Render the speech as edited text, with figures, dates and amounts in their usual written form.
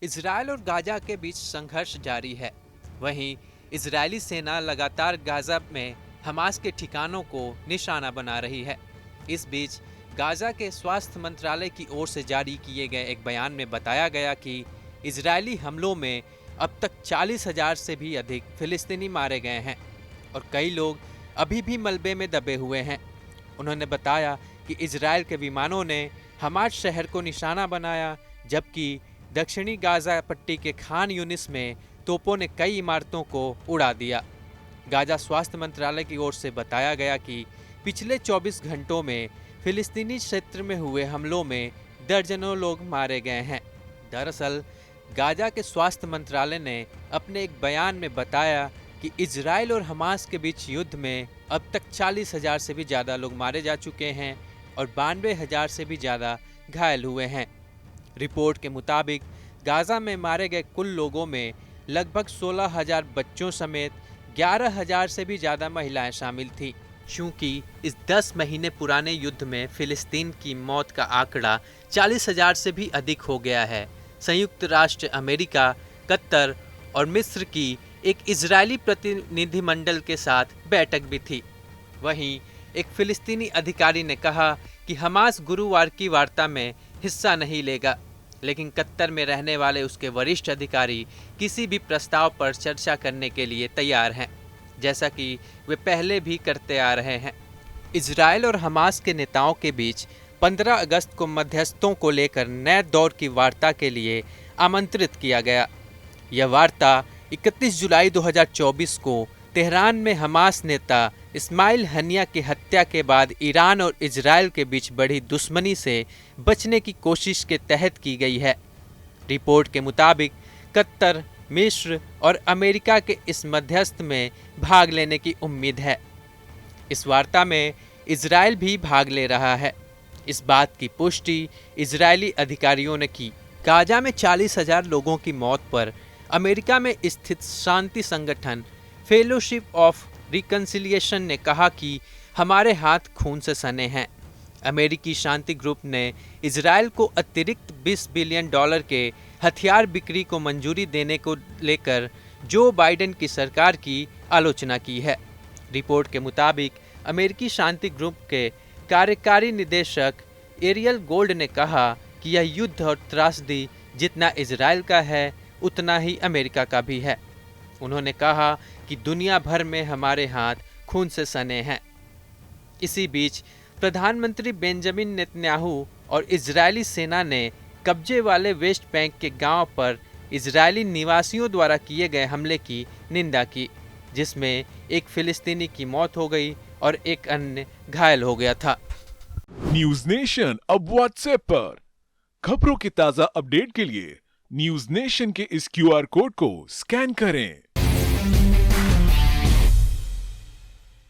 Israel और Gaza के बीच संघर्ष जारी है। वहीं इजरायली सेना लगातार गाजा में हमास के ठिकानों को निशाना बना रही है। इस बीच गाजा के स्वास्थ्य मंत्रालय की ओर से जारी किए गए एक बयान में बताया गया कि इजरायली हमलों में अब तक 40,000 से भी अधिक फिलिस्तीनी मारे गए हैं और कई लोग अभी भी मलबे में दबे हुए हैं। उन्होंने बताया कि इजरायल के विमानों ने हमास शहर को निशाना बनाया, जबकि दक्षिणी गाजा पट्टी के खान यूनिस में तोपों ने कई इमारतों को उड़ा दिया। गाजा स्वास्थ्य मंत्रालय की ओर से बताया गया कि पिछले 24 घंटों में फिलिस्तीनी क्षेत्र में हुए हमलों में दर्जनों लोग मारे गए हैं। दरअसल गाजा के स्वास्थ्य मंत्रालय ने अपने एक बयान में बताया कि इजरायल और हमास के बीच युद्ध में अब तक 40,000 से भी ज़्यादा लोग मारे जा चुके हैं और 92,000 से भी ज़्यादा घायल हुए हैं। रिपोर्ट के मुताबिक गाजा में मारे गए कुल लोगों में लगभग 16,000 बच्चों समेत 11,000 से भी ज़्यादा महिलाएं शामिल थीं। चूंकि इस 10 महीने पुराने युद्ध में फिलिस्तीन की मौत का आंकड़ा 40,000 से भी अधिक हो गया है, संयुक्त राष्ट्र अमेरिका, कतर और मिस्र की एक इजरायली प्रतिनिधिमंडल के साथ बैठक भी थी। वहीं एक फिलिस्तीनी अधिकारी ने कहा कि हमास गुरुवार की वार्ता में हिस्सा नहीं लेगा, लेकिन कतर में रहने वाले उसके वरिष्ठ अधिकारी किसी भी प्रस्ताव पर चर्चा करने के लिए तैयार हैं, जैसा कि वे पहले भी करते आ रहे हैं। इजरायल और हमास के नेताओं के बीच 15 अगस्त को मध्यस्थों को लेकर नए दौर की वार्ता के लिए आमंत्रित किया गया। यह वार्ता 31 जुलाई 2024 को तेहरान में हमास नेता इस्माइल हनिया की हत्या के बाद ईरान और इजरायल के बीच बढ़ी दुश्मनी से बचने की कोशिश के तहत की गई है। रिपोर्ट के मुताबिक कतर, मिस्र और अमेरिका के इस मध्यस्थ में भाग लेने की उम्मीद है। इस वार्ता में इजरायल भी भाग ले रहा है। इस बात की पुष्टि इजरायली अधिकारियों ने की। गाजा में 40,000 लोगों की मौत पर अमेरिका में स्थित शांति संगठन फेलोशिप ऑफ रिकन्सिलिएशन ने कहा कि हमारे हाथ खून से सने हैं। अमेरिकी शांति ग्रुप ने इजरायल को अतिरिक्त $20 बिलियन के हथियार बिक्री को मंजूरी देने को लेकर जो बाइडेन की सरकार की आलोचना की है। रिपोर्ट के मुताबिक अमेरिकी शांति ग्रुप के कार्यकारी निदेशक एरियल गोल्ड ने कहा कि यह युद्ध और त्रासदी जितना इजरायल का है उतना ही अमेरिका का भी है। उन्होंने कहा कि दुनिया भर में हमारे हाथ खून से सने हैं। इसी बीच प्रधानमंत्री बेंजामिन नेतन्याहू और इजरायली सेना ने कब्जे वाले वेस्ट बैंक के गांव पर इजरायली निवासियों द्वारा किए गए हमले की निंदा की, जिसमें एक फिलिस्तीनी की मौत हो गई और एक अन्य घायल हो गया था। न्यूज नेशन अब व्हाट्सएप पर खबरों की ताजा अपडेट के लिए न्यूज नेशन के इस QR कोड को स्कैन करें।